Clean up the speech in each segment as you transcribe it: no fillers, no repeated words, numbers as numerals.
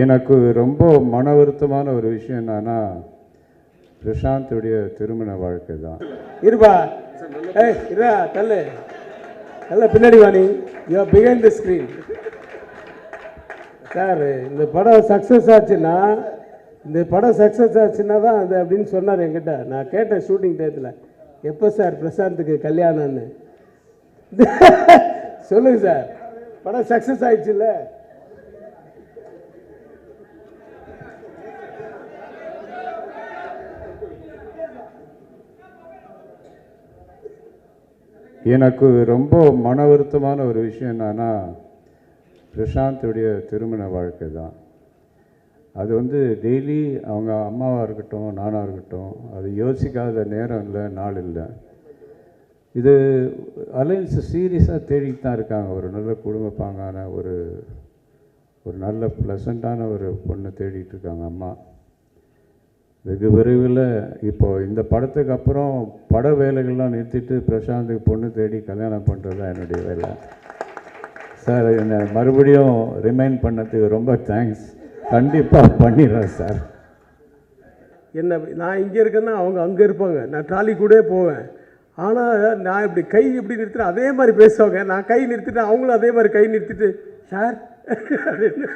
எனக்கு ரொம்ப மன வருத்தமான ஒரு விஷயம் என்னன்னா, பிரசாந்துடைய திருமண வாழ்க்கை தான். இருப்பா, ஏய் இரா தள்ளு, நல்ல பின்னாடி Vani, you are behind the screen. Sir இந்த படம் சக்ஸஸ் ஆச்சுன்னா தான் அது அப்படின்னு சொன்னார் என்கிட்ட. நான் கேட்டேன் ஷூட்டிங் டயத்தில், எப்போ சார் பிரசாந்துக்கு கல்யாணம்னு. சொல்லுங்க சார், படம் சக்ஸஸ் ஆயிடுச்சுல்ல? எனக்கு ரொம்ப மன வருத்தமான ஒரு விஷயம் என்னன்னா, பிரசாந்துடைய திருமண வாழ்க்கை தான். அது டெய்லி அவங்க அம்மாவாக இருக்கட்டும், நானாக இருக்கட்டும், அது யோசிக்காத நேரம் இல்லை, நாள் இல்லை. இது அலைன்ஸ் சீரியஸாக தேடிட்டு தான் இருக்காங்க. ஒரு நல்ல குடும்பப்பாங்கான ஒரு நல்ல ப்ளசண்ட்டான ஒரு பொண்ணை தேடிட்டு இருக்காங்க அம்மா. வெகு விரைவில் இப்போது இந்த படத்துக்கு அப்புறம் பட வேலைகள்லாம் நிறுத்திட்டு பிரசாந்துக்கு பொண்ணு தேடி கல்யாணம் பண்ணுறது தான் என்னுடைய வேலை. சார், என்னை மறுபடியும் ரிமைண்ட் பண்ணதுக்கு ரொம்ப தேங்க்ஸ். கண்டிப்பாக பண்ணிடுறேன் சார். என்ன, நான் இங்கே இருக்கேன்னா அவங்க அங்கே இருப்பாங்க, நான் ட்ராலி கூட போவேன். ஆனால் நான் இப்படி கை இப்படி நிறுத்திட்டு அதே மாதிரி பேசுவாங்க. நான் கை நிறுத்திட்டு அவங்களும் அதே மாதிரி கை நிறுத்திட்டு சார் அப்படின்னு.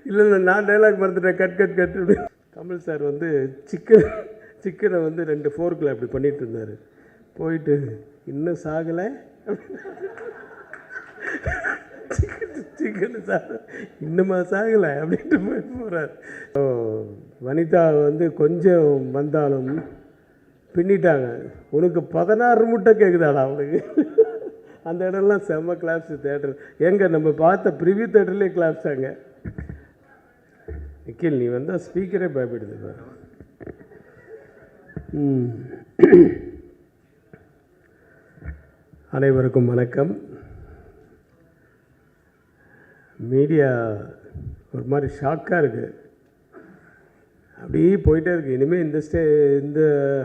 இல்லை நான் டைலாக் மறந்துட்டேன், கட். கமல் சார் சிக்கனை 2 ஃபோர்க்கில் அப்படி பண்ணிகிட்டு இருந்தார். போயிட்டு இன்னும் சாகலை, சிக்கன் சார் இன்னுமா சாகலை அப்படின்ட்டு போகிறார். வனிதா கொஞ்சம் வந்தாலும் பின்னிட்டாங்க. உனக்கு 16 முட்டை கேட்குதாடா அவனுக்கு. அந்த இடம்லாம் செம்ம கிளாப்ஸ் தேட்டர். எங்கே நம்ம பார்த்த ப்ரிவியூ தேட்டர்லேயே கிளாப்ஸ் அங்கே. நிக்கில், நீ வந்தால் ஸ்பீக்கரே பயப்படுது. அனைவருக்கும் வணக்கம். மீடியா ஒரு மாதிரி ஷாக்காக இருக்குது, அப்படியே போயிட்டே இருக்குது. இனிமேல் இந்த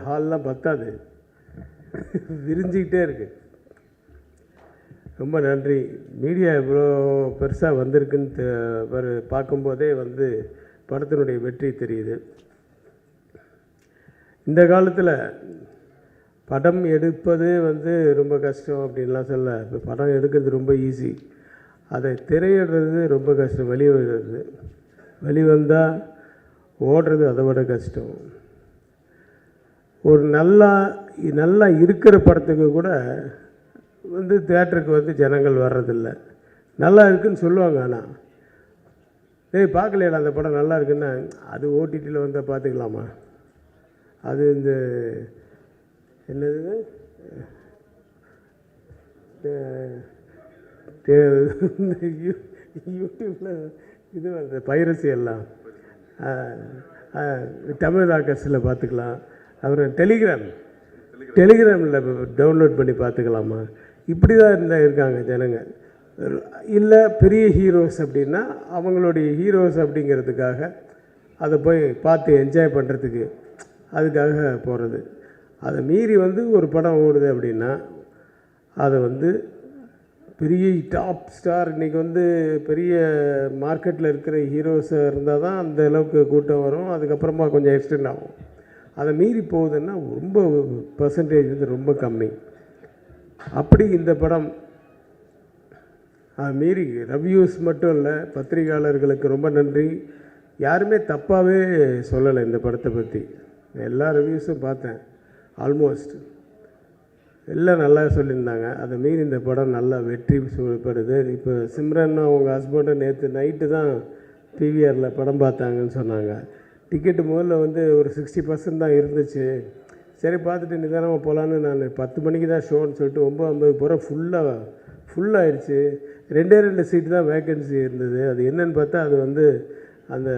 ஹால்லாம் பத்தாது, விரிஞ்சிக்கிட்டே இருக்குது. ரொம்ப நன்றி. மீடியா இவ்வளோ பெருசாக வந்திருக்குன்னு பார்க்கும்போதே படத்தினுடைய வெற்றி தெரியுது. இந்த காலத்தில் படம் எடுப்பது ரொம்ப கஷ்டம் அப்படின்லாம் சொல்ல. இப்போ படம் எடுக்கிறது ரொம்ப ஈஸி, அதை திரையிடுறது ரொம்ப கஷ்டம். வெளிவந்தால் ஓடுறது அதை விட கஷ்டம். ஒரு நல்லா இருக்கிற படத்துக்கு கூட தேட்டருக்கு ஜனங்கள் வர்றதில்லை. நல்லா இருக்குதுன்னு சொல்லுவாங்க. ஆனால் பார்க்கலையா அந்த படம் நல்லா இருக்குன்னா, அது ஓடிடியில் வந்தால் பார்த்துக்கலாமா, அது என்னது யூடியூப்பில் இது பைரசி எல்லாம் தமிழ் ராக்கர்ஸில் பார்த்துக்கலாம். அப்புறம் டெலிகிராமில் டவுன்லோட் பண்ணி பார்த்துக்கலாமா, இப்படி தான் இருக்காங்க ஜனங்க. இல்லை பெரிய ஹீரோஸ் அப்படின்னா அவங்களுடைய ஹீரோஸ் அப்படிங்கிறதுக்காக அதை போய் பார்த்து என்ஜாய் பண்ணுறதுக்கு அதுக்காக போகிறது. அதை மீறி ஒரு படம் ஓடுது அப்படின்னா அதை பெரிய டாப் ஸ்டார் இன்றைக்கி பெரிய மார்க்கெட்டில் இருக்கிற ஹீரோஸாக இருந்தால் தான் அந்த அளவுக்கு கூட்டம் வரும். அதுக்கப்புறமா கொஞ்சம் எக்ஸ்டெண்ட் ஆகும். அதை மீறி போகுதுன்னா ரொம்ப பர்சன்டேஜ் ரொம்ப கம்மி. அப்படி இந்த படம் மீறி ரிவ்யூஸ் மட்டும் இல்லை, பத்திரிகையாளர்களுக்கு ரொம்ப நன்றி. யாருமே தப்பாகவே சொல்லலை இந்த படத்தை பற்றி. எல்லா ரிவ்யூஸும் பார்த்தேன், ஆல்மோஸ்ட் எல்லாம் நல்லா சொல்லியிருந்தாங்க. அதை மீறி இந்த படம் நல்லா வெற்றி சொல்லப்படுது. இப்போ சிம்ரன் அவங்க ஹஸ்பண்டை நேற்று நைட்டு தான் பிவிஆரில் படம் பார்த்தாங்கன்னு சொன்னாங்க. டிக்கெட்டு முதல்ல ஒரு 60% தான் இருந்துச்சு. சரி பார்த்துட்டு நிதானமாக போகலான்னு நான் 10 மணிக்கு தான் ஷோன்னு சொல்லிட்டு 9:50 போகிற ஃபுல்லாகிடுச்சு. 2 சீட்டு தான் வேக்கன்சி இருந்தது. அது என்னன்னு பார்த்தா அது அந்த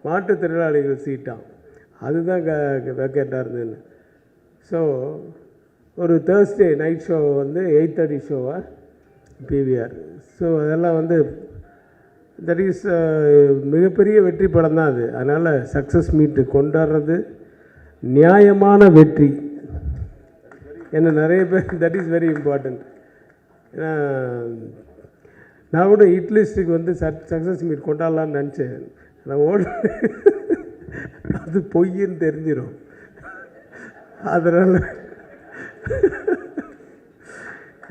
மாற்றுத்திறனாளிகள் சீட்டாம், அதுதான் வேக்கண்ட்டாக இருந்ததுன்னு. ஸோ ஒரு தேர்ஸ்டே நைட் ஷோ 8:30 ஷோவா பிவிஆர். ஸோ அதெல்லாம் தட் இஸ் மிகப்பெரிய வெற்றி படம் தான் அது. அதனால் சக்ஸஸ் மீட்டு கொண்டாடுறது நியாயமான வெற்றி. என்ன நிறைய பேர் தட் இஸ் வெரி இம்பார்ட்டண்ட். ஏன்னா நான் கூட இட்லிஸ்ட்டுக்கு வந்து சக்ஸஸ் மீட் கொண்டாடலான்னு நினச்சேன். நான் அது பொய்ன்னு தெரிஞ்சிடும். அதனால்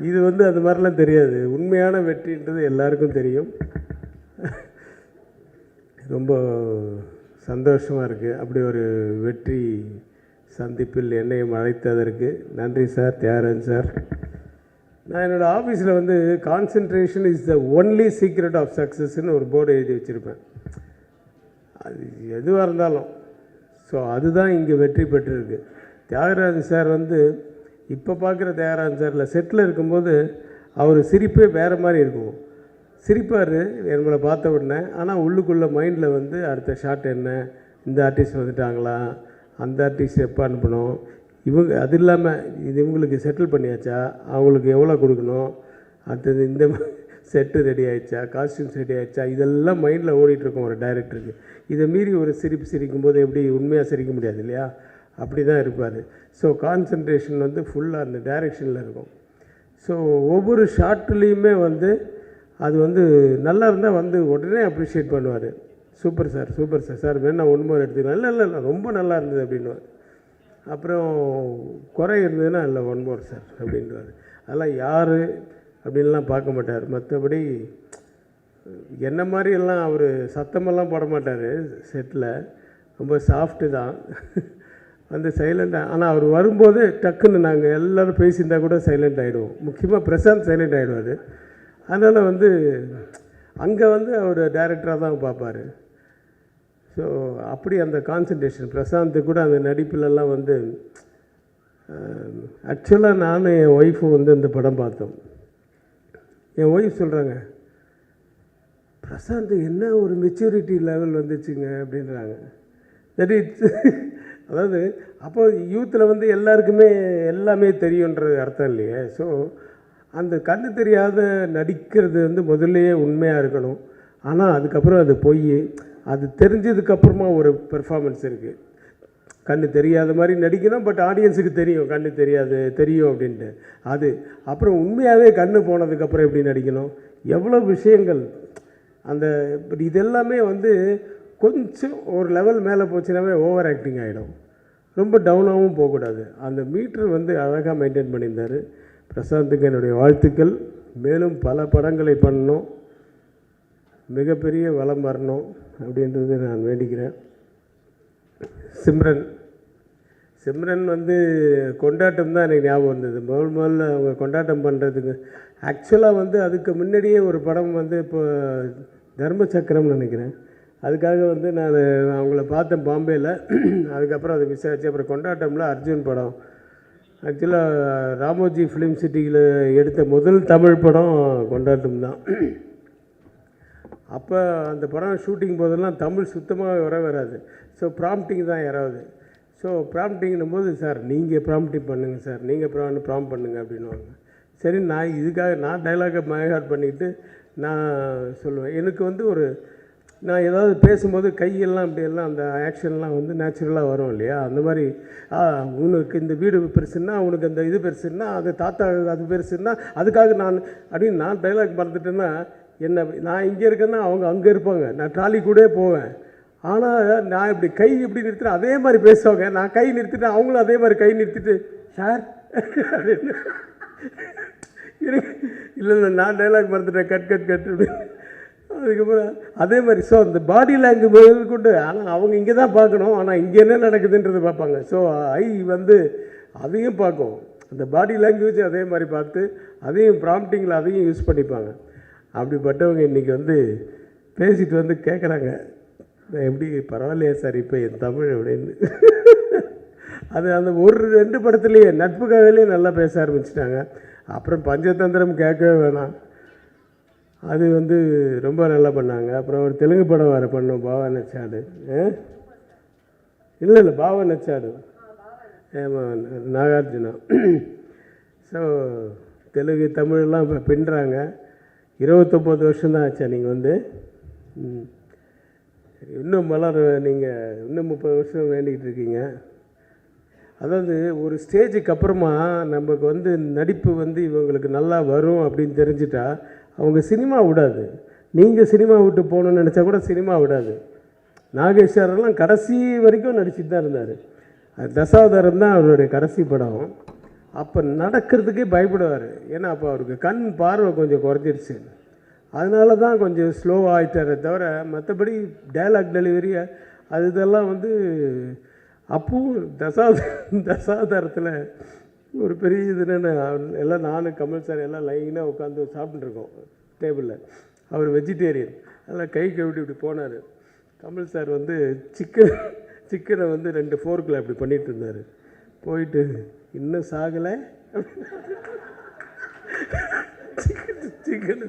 இது வந்து அது மாதிரிலாம் தெரியாது. உண்மையான வெற்றின்றது எல்லாருக்கும் தெரியும். ரொம்ப சந்தோஷமாக இருக்குது. அப்படி ஒரு வெற்றி சந்திப்பில் என்னையும் அழைத்ததற்கு நன்றி சார், தியாகராஜன் சார். நான் என்னோடய ஆஃபீஸில் வந்து concentration is the only secret of சக்ஸஸ்ன்னு ஒரு போர்டு எழுதி வச்சுருப்பேன். அது எதுவாக இருந்தாலும். ஸோ அதுதான் இங்கே வெற்றி பெற்றிருக்கு. தியாகராஜன் சார் வந்து இப்போ பார்க்குற தியாகராஜன் சாரில் செட்டில் இருக்கும்போது அவர் சிரிப்பே வேறு மாதிரி இருக்கும். சிரிப்பார் நம்மளை பார்த்த உடனே. ஆனால் உள்ளுக்குள்ளே மைண்டில் வந்து அடுத்த ஷாட் என்ன, இந்த ஆர்டிஸ்ட் வந்துட்டாங்களா, அந்த ஆர்டிஸ்ட் எப்போ அனுப்பணும், இவங்க அது இல்லாமல் இது இவங்களுக்கு செட்டில் பண்ணியாச்சா, அவங்களுக்கு எவ்வளோ கொடுக்கணும், அடுத்தது இந்த செட்டு ரெடி ஆகிடுச்சா, காஸ்டியூம்ஸ் ரெடி ஆகிடுச்சா, இதெல்லாம் மைண்டில் ஓடிட்டுருக்கோம் ஒரு டைரக்டருக்கு. இதை மீறி ஒரு சிரிப்பு சிரிக்கும்போது எப்படி உண்மையாக சிரிக்க முடியாது இல்லையா? அப்படி தான் இருப்பார். ஸோ கான்சன்ட்ரேஷன் வந்து ஃபுல்லாக அந்த டைரெக்ஷனில் இருக்கும். ஸோ ஒவ்வொரு ஷார்ட்லேயுமே வந்து அது வந்து நல்லா இருந்தால் வந்து உடனே அப்ரிஷியேட் பண்ணுவார். Super sir, super sir, sir வேணா ஒன்று மோர் எடுத்துக்கலாம், இல்லை இல்லை இல்லை ரொம்ப நல்லா இருந்தது அப்படின்வார். அப்புறம் குறை இருந்ததுன்னா இல்லை ஒன் மோர் சார் அப்படின்வார். அதெல்லாம் யார் அப்படின்லாம் பார்க்க மாட்டார். மற்றபடி என்ன மாதிரியெல்லாம் அவர் சத்தமெல்லாம் போட மாட்டார் செட்டில். ரொம்ப சாஃப்ட்டு தான், வந்து சைலண்டாக. ஆனால் அவர் வரும்போது டக்குன்னு நாங்கள் எல்லோரும் பேசியிருந்தா கூட சைலண்ட் ஆகிடுவோம். முக்கியமாக பிரசாந்த் சைலண்ட் ஆகிடுவார். அதனால் வந்து அங்கே வந்து அவர் டைரக்டராக தான் பார்ப்பார். ஸோ அப்படி அந்த கான்சன்ட்ரேஷன் பிரசாந்த் கூட அந்த நடிப்புலலாம் வந்து ஆக்சுவலாக நானும் என் ஒய்ஃபும் வந்து இந்த படம் பார்த்தோம். என் ஒய்ஃப் சொல்கிறாங்க, பிரசாந்த் என்ன ஒரு மெச்சூரிட்டி லெவல் வந்துச்சுங்க அப்படின்றாங்க. தட் இட்ஸ் அதாவது அப்போ யூத்தில் வந்து எல்லாருக்குமே எல்லாமே தெரியுன்றது அர்த்தம் இல்லையே. ஸோ அந்த கண்ணு தெரியாத நடிக்கிறது வந்து முதல்லையே உண்மையாக இருக்கணும். ஆனால் அதுக்கப்புறம் அது பொய். அது தெரிஞ்சதுக்கப்புறமா ஒரு பெர்ஃபார்மன்ஸ் இருக்குது. கண்ணு தெரியாத மாதிரி நடிக்கணும், பட் ஆடியன்ஸுக்கு தெரியும் கண்ணு தெரியாது தெரியும் அப்படின்ட்டு. அது அப்புறம் உண்மையாகவே கண்ணு போனதுக்கப்புறம் எப்படி நடிக்கணும், எவ்வளோ விஷயங்கள் அந்த இதெல்லாமே வந்து கொஞ்சம் ஒரு லெவல் மேலே போச்சுனாவே ஓவர் ஆக்டிங் ஆகிடும். ரொம்ப டவுனாகவும் போகக்கூடாது. அந்த மீட்ரு வந்து அழகாக மெயின்டைன் பண்ணியிருந்தார். பிரசாந்துக்கு என்னுடைய வாழ்த்துக்கள். மேலும் பல படங்களை பண்ணணும், மிகப்பெரிய வளம் வரணும் அப்படின்றது நான் வேண்டிக்கிறேன். சிம்ரன் வந்து கொண்டாட்டம் தான் எனக்கு ஞாபகம் வந்தது. முதல்ல அவங்க கொண்டாட்டம் பண்ணுறதுக்கு ஆக்சுவலாக வந்து அதுக்கு முன்னாடியே ஒரு படம் வந்து இப்போ தர்ம சக்கரம்னு நினைக்கிறேன், அதுக்காக வந்து நான் அவங்கள பார்த்தேன் பாம்பேயில். அதுக்கப்புறம் அதை விசாரித்து அப்புறம் கொண்டாட்டமில் அர்ஜுன் படம். ஆக்சுவலாக ராமோஜி ஃபிலிம் சிட்டியில் எடுத்த முதல் தமிழ் படம் கொண்டாட்டம் தான். அப்போ அந்த படம் ஷூட்டிங் போதெல்லாம் தமிழ் சுத்தமாக வராது. ஸோ ப்ராம்ப்டிங் தான் யாராவது. ஸோ ப்ராம்ப்டிங்னும் போது, சார் நீங்கள் ப்ராம்ப்டிங் பண்ணுங்கள் சார், நீங்கள் ப்ராம்ப்ட் பண்ணுங்கள் அப்படின்வாங்க. சரி, நான் இதுக்காக நான் டைலாகை மைஹார்ட் பண்ணிக்கிட்டு நான் சொல்லுவேன். எனக்கு வந்து ஒரு நான் ஏதாவது பேசும்போது கையெல்லாம் அப்படியெல்லாம் அந்த ஆக்ஷன்லாம் வந்து நேச்சுரலாக வரும் இல்லையா? அந்த மாதிரி உனக்கு இந்த வீடு பெருசுன்னா, உனக்கு அந்த இது பெருசுன்னா, அது தாத்தா அது பெருசுன்னா, அதுக்காக நான் அப்படின்னு நான் டைலாக் மறந்துட்டேன்னா என்ன, நான் இங்கே இருக்கேன்னா அவங்க அங்கே இருப்பாங்க, நான் ட்ராலி கூட போவேன். ஆனால் நான் இப்படி கை இப்படி நிறுத்திட்டு அதே மாதிரி பேசுவாங்க, நான் கை நிறுத்திட்டு அவங்களும் அதே மாதிரி கை நிறுத்திட்டு சார் அப்படின்னு எனக்கு இல்லை இல்லை நான் டைலாக் மறந்துட்டேன், கட் கட் கட் அப்படின்னு. அதுக்கப்புறம் அதே மாதிரி ஸோ அந்த பாடி லாங்குவேஜ் கொண்டு, ஆனால் அவங்க இங்கே தான் பார்க்கணும், ஆனால் இங்கே என்ன நடக்குதுன்றது பார்ப்பாங்க. ஸோ ஐ வந்து அதையும் பார்க்கும், அந்த பாடி லாங்குவேஜ் அதே மாதிரி பார்த்து அதையும் ப்ராம்ப்டிங்கில் அதையும் யூஸ் பண்ணிப்பாங்க. அப்படிப்பட்டவங்க இன்றைக்கி வந்து பேசிட்டு வந்து கேட்குறாங்க, எப்படி பரவாயில்லையா சார் இப்போ என் தமிழ் அப்படின்னு. அது அந்த ஒரு 2 படத்துலேயே நட்புக்காகவே நல்லா பேச ஆரம்பிச்சிட்டாங்க. அப்புறம் பஞ்சதந்திரம் கேட்கவே வேணாம், அது வந்து ரொம்ப நல்லா பண்ணாங்க. அப்புறம் ஒரு தெலுங்கு படம் வேறு பண்ணோம், பாவா நச்சாடு. இல்லை இல்லை பாவா நச்சாடு, நாகார்ஜுனா. ஸோ தெலுங்கு தமிழ்லாம் இப்போ பின்னுறாங்க. 29 வருஷம்தான் ஆச்சா நீங்கள் வந்து? இன்னும் மலர், நீங்கள் இன்னும் 30 வருஷம் வேண்டிக்கிட்டு இருக்கீங்க. அதாவது ஒரு ஸ்டேஜுக்கு அப்புறமா நமக்கு வந்து நடிப்பு வந்து இவங்களுக்கு நல்லா வரும் அப்படின்னு தெரிஞ்சிட்டா அவங்க சினிமா விடாது. நீங்கள் சினிமா விட்டு போகணுன்னு நினச்சா கூட சினிமா விடாது. நாகேஷ் சாரெல்லாம் கடைசி வரைக்கும் நடிச்சுட்டு தான் இருந்தார். தசாவதாரம் தான் அவருடைய கடைசி படம். அப்போ நடக்கிறதுக்கே பயப்படுவார். ஏன்னா அப்போ அவருக்கு கண் பார்வை கொஞ்சம் குறைஞ்சிருச்சு. அதனால தான் கொஞ்சம் ஸ்லோவாக ஆகிட்டாரே தவிர மற்றபடி டைலாக் டெலிவரி அது இதெல்லாம் வந்து அப்பவும் தசாவதாரத்தில் ஒரு பெரிய இது என்னென்ன எல்லாம் நானும் கமல் சார் எல்லாம் லைனாக உட்காந்து சாப்பிட்டுருக்கோம் டேபிளில். அவர் வெஜிடேரியன், அதெல்லாம் கை கழுவிட்டு இப்படி போனார். கமல் சார் வந்து சிக்கனை வந்து 2 ஃபோர்க்கில் அப்படி பண்ணிகிட்டு இருந்தார். போயிட்டு இன்னும் சாகலை சிக்கன்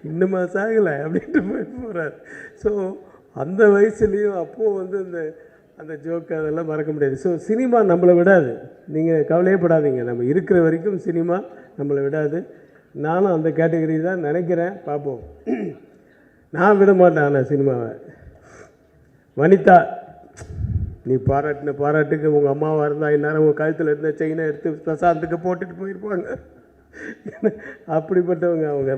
இன்னுமா சாகலை அப்படின்ட்டு போகிறார். ஸோ அந்த வயசுலேயும் அப்போது வந்து அந்த ஜோக்கு அதெல்லாம் மறக்க முடியாது. ஸோ சினிமா நம்மளை விடாது, நீங்கள் கவலையப்படாதீங்க. நம்ம இருக்கிற வரைக்கும் சினிமா நம்மளை விடாது. நானும் அந்த கேட்டகரி தான் நினைக்கிறேன், பார்ப்போம். நான் விட மாட்டேன். ஆனால் சினிமாவை வனிதா, நீ பாராட்டின பாராட்டுக்கு உங்கள் அம்மாவாக இருந்தால் இந்நேரம் உங்கள் கழுத்தில் இருந்த செயினை எடுத்து பிரசாந்துக்கு போட்டுட்டு போயிருப்பாங்க. அப்படிப்பட்டவங்க அவங்க.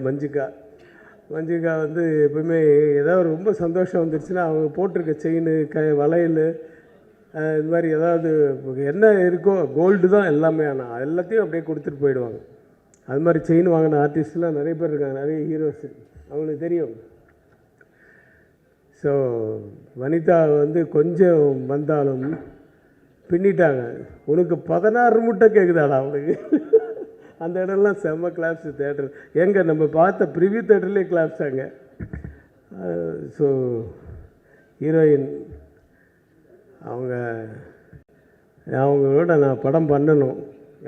மஞ்சிகா வந்து எப்பவுமே ஏதாவது ரொம்ப சந்தோஷம் வந்துருச்சுன்னா அவங்க போட்டிருக்க செயின் வளையல் இது மாதிரி ஏதாவது என்ன இருக்கோ கோல்டு தான் எல்லாமே. ஆனால் எல்லாத்தையும் அப்படியே கொடுத்துட்டு போயிடுவாங்க. அது மாதிரி செயின் வாங்கின ஆர்டிஸ்ட்லாம் நிறைய பேர் இருக்காங்க, நிறைய ஹீரோஸ், அவங்களுக்கு தெரியும். ஸோ வனிதா வந்து கொஞ்சம் வந்தாலும் பின்னிட்டாங்க. உனக்கு 16 முட்டை கேட்குதாடா அவனுக்கு. அந்த இடம்லாம் செம்ம கிளாப்ஸ் தேட்டர். எங்கே நம்ம பார்த்த ப்ரிவியூ தேட்டர்லேயே கிளாப்ஸாங்க. ஸோ ஹீரோயின் அவங்களோட நான் படம் பண்ணணும்.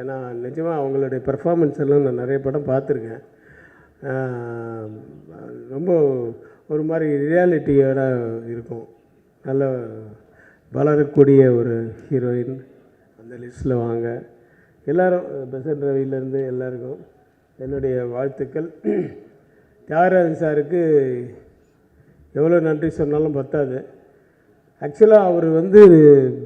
ஏன்னா நிஜமாக அவங்களுடைய பெர்ஃபார்மன்ஸ் எல்லாம் நான் நிறைய படம் பார்த்துருக்கேன். ரொம்ப ஒரு மாதிரி ரியாலிட்டியோட இருக்கும். நல்ல வளரக்கூடிய ஒரு ஹீரோயின். அந்த லிஸ்ட்டில் வாங்க. எல்லோரும் பெசன்ட் ரவியிலேருந்து எல்லாருக்கும் என்னுடைய வாழ்த்துக்கள். தியாகராஜன் சாருக்கு எவ்வளோ நன்றி சொன்னாலும் பத்தாது. ஆக்சுவலாக அவர் வந்து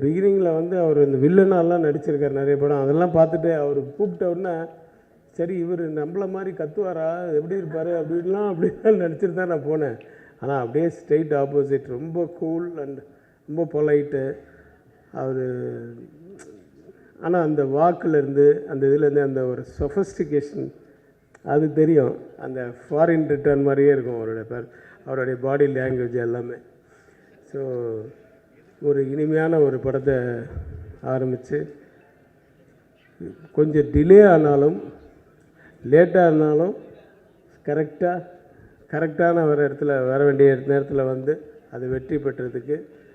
பிகினிங்கில் வந்து அவர் இந்த வில்லனாலாம் நடிச்சிருக்கார் நிறைய படம். அதெல்லாம் பார்த்துட்டு அவர் கூப்பிட்டவுடனே சரி இவர் நம்மளை மாதிரி கத்துவாரா, எப்படி இருப்பார் அப்படின்லாம் நடிச்சிட்டு தான் நான் போனேன். ஆனால் அப்படியே ஸ்ட்ரெயிட் ஆப்போசிட், ரொம்ப கூல் அண்ட் ரொம்ப பொலைட்டு அவர். ஆனால் அந்த வாக்குலேருந்து அந்த இதுலேருந்து அந்த ஒரு சொஃபஸ்டிகேஷன் அது தெரியும். அந்த ஃபாரின் ரிட்டர்ன் மாதிரியே இருக்கும் அவருடைய பாடி லாங்குவேஜ் எல்லாமே. ஸோ ஒரு இனிமையான ஒரு படத்தை ஆரம்பித்து கொஞ்சம் டிலே ஆனாலும் லேட்டாக இருந்தாலும் கரெக்டான வர இடத்துல வர வேண்டிய நேரத்தில் வந்து அது வெற்றி பெற்றதுக்கு